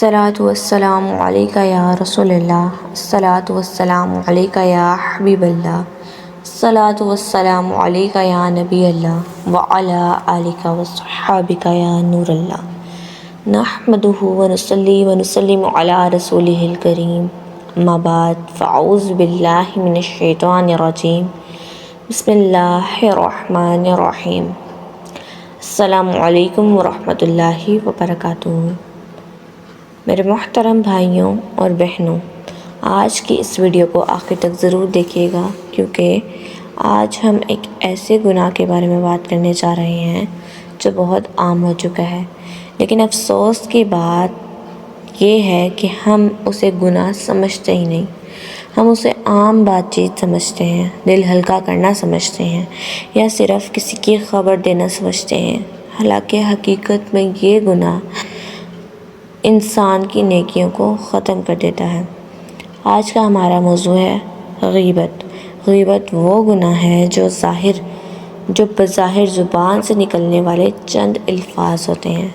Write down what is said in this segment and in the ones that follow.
الصلاۃ والسلام علیکہ یا رسول اللہ، الصلاۃ والسلام علیکہ یا حبیب اللہ، الصلاۃ والسلام علیکہ یا نبی اللہ وعلی آلکہ وصحابکہ یا نور اللہ، نحمدہ ونصلی ونسلم علی رسولہ الکریم، اما بعد فاعوذ باللہ من الشیطان الرجیم، بسم اللہ الرحمن الرحیم۔ السلام علیکم ورحمۃ اللہ وبرکاتہ۔ میرے محترم بھائیوں اور بہنوں، آج کی اس ویڈیو کو آخر تک ضرور دیکھیے گا، کیونکہ آج ہم ایک ایسے گناہ کے بارے میں بات کرنے جا رہے ہیں جو بہت عام ہو چکا ہے، لیکن افسوس کی بات یہ ہے کہ ہم اسے گناہ سمجھتے ہی نہیں۔ ہم اسے عام بات چیت سمجھتے ہیں، دل ہلکا کرنا سمجھتے ہیں، یا صرف کسی کی خبر دینا سمجھتے ہیں، حالانکہ حقیقت میں یہ گناہ انسان کی نیکیوں کو ختم کر دیتا ہے۔ آج کا ہمارا موضوع ہے غیبت۔ غیبت وہ گناہ ہے جو بظاہر زبان سے نکلنے والے چند الفاظ ہوتے ہیں،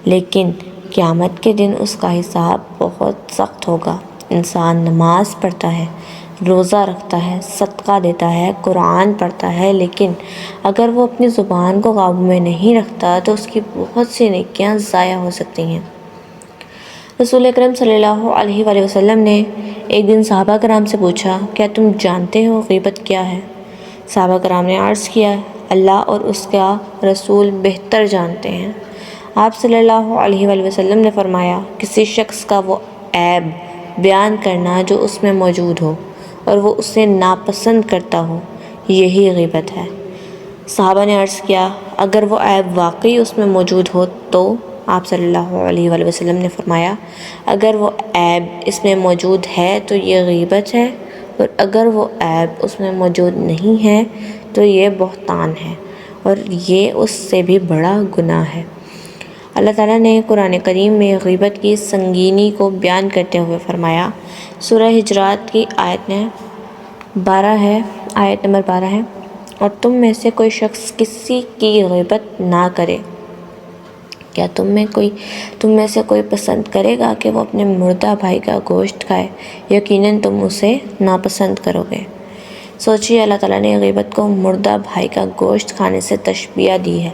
لیکن قیامت کے دن اس کا حساب بہت سخت ہوگا۔ انسان نماز پڑھتا ہے، روزہ رکھتا ہے، صدقہ دیتا ہے، قرآن پڑھتا ہے، لیکن اگر وہ اپنی زبان کو قابو میں نہیں رکھتا تو اس کی بہت سی نیکیاں ضائع ہو سکتی ہیں۔ رسول اکرم صلی اللہ علیہ وآلہ وسلم نے ایک دن صحابہ کرام سے پوچھا، کیا تم جانتے ہو غیبت کیا ہے؟ صحابہ کرام نے عرض کیا، اللہ اور اس کا رسول بہتر جانتے ہیں۔ آپ صلی اللہ علیہ وآلہ وسلم نے فرمایا، کسی شخص کا وہ عیب بیان کرنا جو اس میں موجود ہو اور وہ اسے ناپسند کرتا ہو، یہی غیبت ہے۔ صحابہ نے عرض کیا، اگر وہ عیب واقعی اس میں موجود ہو تو؟ آپ صلی اللہ علیہ وآلہ وسلم نے فرمایا، اگر وہ عیب اس میں موجود ہے تو یہ غیبت ہے، اور اگر وہ عیب اس میں موجود نہیں ہے تو یہ بہتان ہے، اور یہ اس سے بھی بڑا گناہ ہے۔ اللہ تعالیٰ نے قرآن کریم میں غیبت کی سنگینی کو بیان کرتے ہوئے فرمایا، سورہ حجرات کی آیت نمبر 12 ہے، اور تم میں سے کوئی شخص کسی کی غیبت نہ کرے۔ کیا تم میں سے کوئی پسند کرے گا کہ وہ اپنے مردہ بھائی کا گوشت کھائے؟ یقیناً تم اسے ناپسند کرو گے۔ سوچیے، اللہ تعالیٰ نے غیبت کو مردہ بھائی کا گوشت کھانے سے تشبیہ دی ہے۔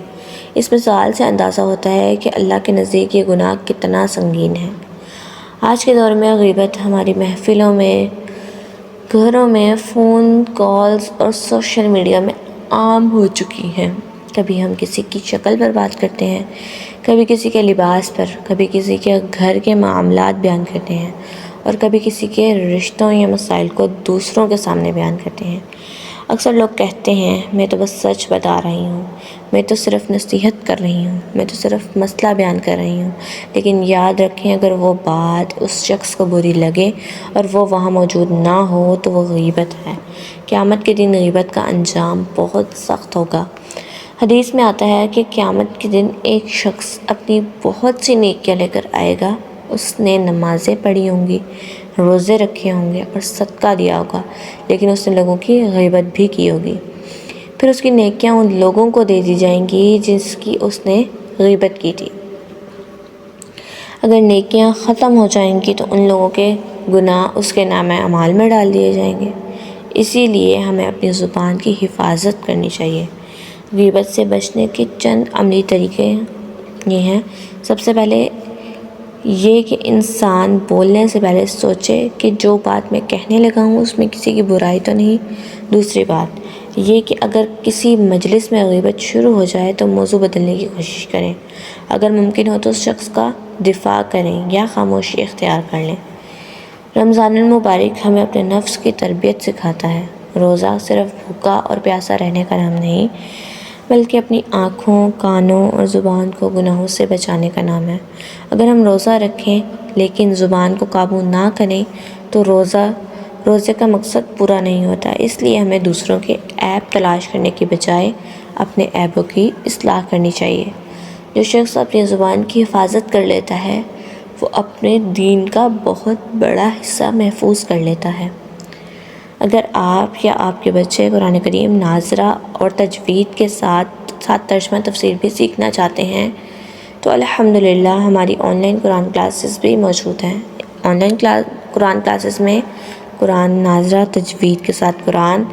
اس مثال سے اندازہ ہوتا ہے کہ اللہ کے نزدیک یہ گناہ کتنا سنگین ہے۔ آج کے دور میں غیبت ہماری محفلوں میں، گھروں میں، فون کالز اور سوشل میڈیا میں عام ہو چکی ہے۔ کبھی ہم کسی کی شکل پر بات کرتے ہیں، کبھی کسی کے لباس پر، کبھی کسی کے گھر کے معاملات بیان کرتے ہیں، اور کبھی کسی کے رشتوں یا مسائل کو دوسروں کے سامنے بیان کرتے ہیں۔ اکثر لوگ کہتے ہیں، میں تو بس سچ بتا رہی ہوں، میں تو صرف نصیحت کر رہی ہوں، میں تو صرف مسئلہ بیان کر رہی ہوں۔ لیکن یاد رکھیں، اگر وہ بات اس شخص کو بری لگے اور وہ وہاں موجود نہ ہو تو وہ غیبت ہے۔ قیامت کے دن غیبت کا انجام بہت سخت ہوگا۔ حدیث میں آتا ہے کہ قیامت کے دن ایک شخص اپنی بہت سی نیکیاں لے کر آئے گا۔ اس نے نمازیں پڑھی ہوں گی، روزے رکھے ہوں گے اور صدقہ دیا ہوگا، لیکن اس نے لوگوں کی غیبت بھی کی ہوگی۔ پھر اس کی نیکیاں ان لوگوں کو دے دی جائیں گی جس کی اس نے غیبت کی تھی۔ اگر نیکیاں ختم ہو جائیں گی تو ان لوگوں کے گناہ اس کے نامہ اعمال میں ڈال دیے جائیں گے۔ اسی لیے ہمیں اپنی زبان کی حفاظت کرنی چاہیے۔ غیبت سے بچنے کے چند عملی طریقے یہ ہیں۔ سب سے پہلے یہ کہ انسان بولنے سے پہلے سوچے کہ جو بات میں کہنے لگا ہوں اس میں کسی کی برائی تو نہیں۔ دوسری بات یہ کہ اگر کسی مجلس میں غیبت شروع ہو جائے تو موضوع بدلنے کی کوشش کریں۔ اگر ممکن ہو تو اس شخص کا دفاع کریں یا خاموشی اختیار کر لیں۔ رمضان المبارک ہمیں اپنے نفس کی تربیت سکھاتا ہے۔ روزہ صرف بھوکا اور پیاسا رہنے کا نام نہیں، بلکہ اپنی آنکھوں، کانوں اور زبان کو گناہوں سے بچانے کا نام ہے۔ اگر ہم روزہ رکھیں لیکن زبان کو قابو نہ کریں تو روزے کا مقصد پورا نہیں ہوتا۔ اس لیے ہمیں دوسروں کے عیب تلاش کرنے کی بجائے اپنے عیبوں کی اصلاح کرنی چاہیے۔ جو شخص اپنی زبان کی حفاظت کر لیتا ہے وہ اپنے دین کا بہت بڑا حصہ محفوظ کر لیتا ہے۔ اگر آپ یا آپ کے بچے قرآن کریم ناظرہ اور تجوید کے ساتھ ترجمہ تفسیر بھی سیکھنا چاہتے ہیں تو الحمدللہ ہماری آن لائن قرآن کلاسز بھی موجود ہیں۔ آن لائن قرآن کلاسز میں قرآن ناظرہ، تجوید کے ساتھ قرآن،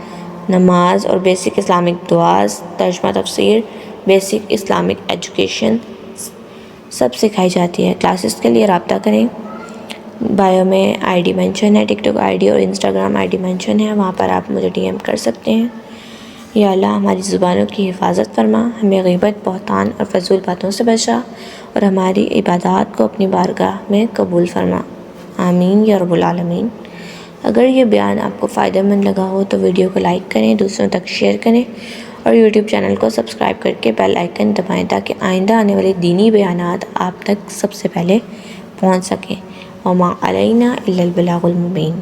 نماز اور بیسک اسلامک دعاز، ترجمہ تفسیر، بیسک اسلامک ایجوکیشن سب سکھائی جاتی ہے۔ کلاسز کے لیے رابطہ کریں۔ بایو میں آئی ڈی مینشن ہے، ٹک ٹاک آئی ڈی اور انسٹاگرام آئی ڈی مینشن ہے، وہاں پر آپ مجھے ڈی ایم کر سکتے ہیں۔ یا اللہ ہماری زبانوں کی حفاظت فرما، ہمیں غیبت، بہتان اور فضول باتوں سے بچا، اور ہماری عبادات کو اپنی بارگاہ میں قبول فرما، آمین یا رب العالمین۔ اگر یہ بیان آپ کو فائدہ مند لگا ہو تو ویڈیو کو لائک کریں، دوسروں تک شیئر کریں، اور یوٹیوب چینل کو سبسکرائب کر کے بیل آئیکن دبائیں تاکہ آئندہ آنے والے دینی بیانات آپ تک سب سے پہلے پہنچ سکیں۔ وما علینا الا البلاغ المبین۔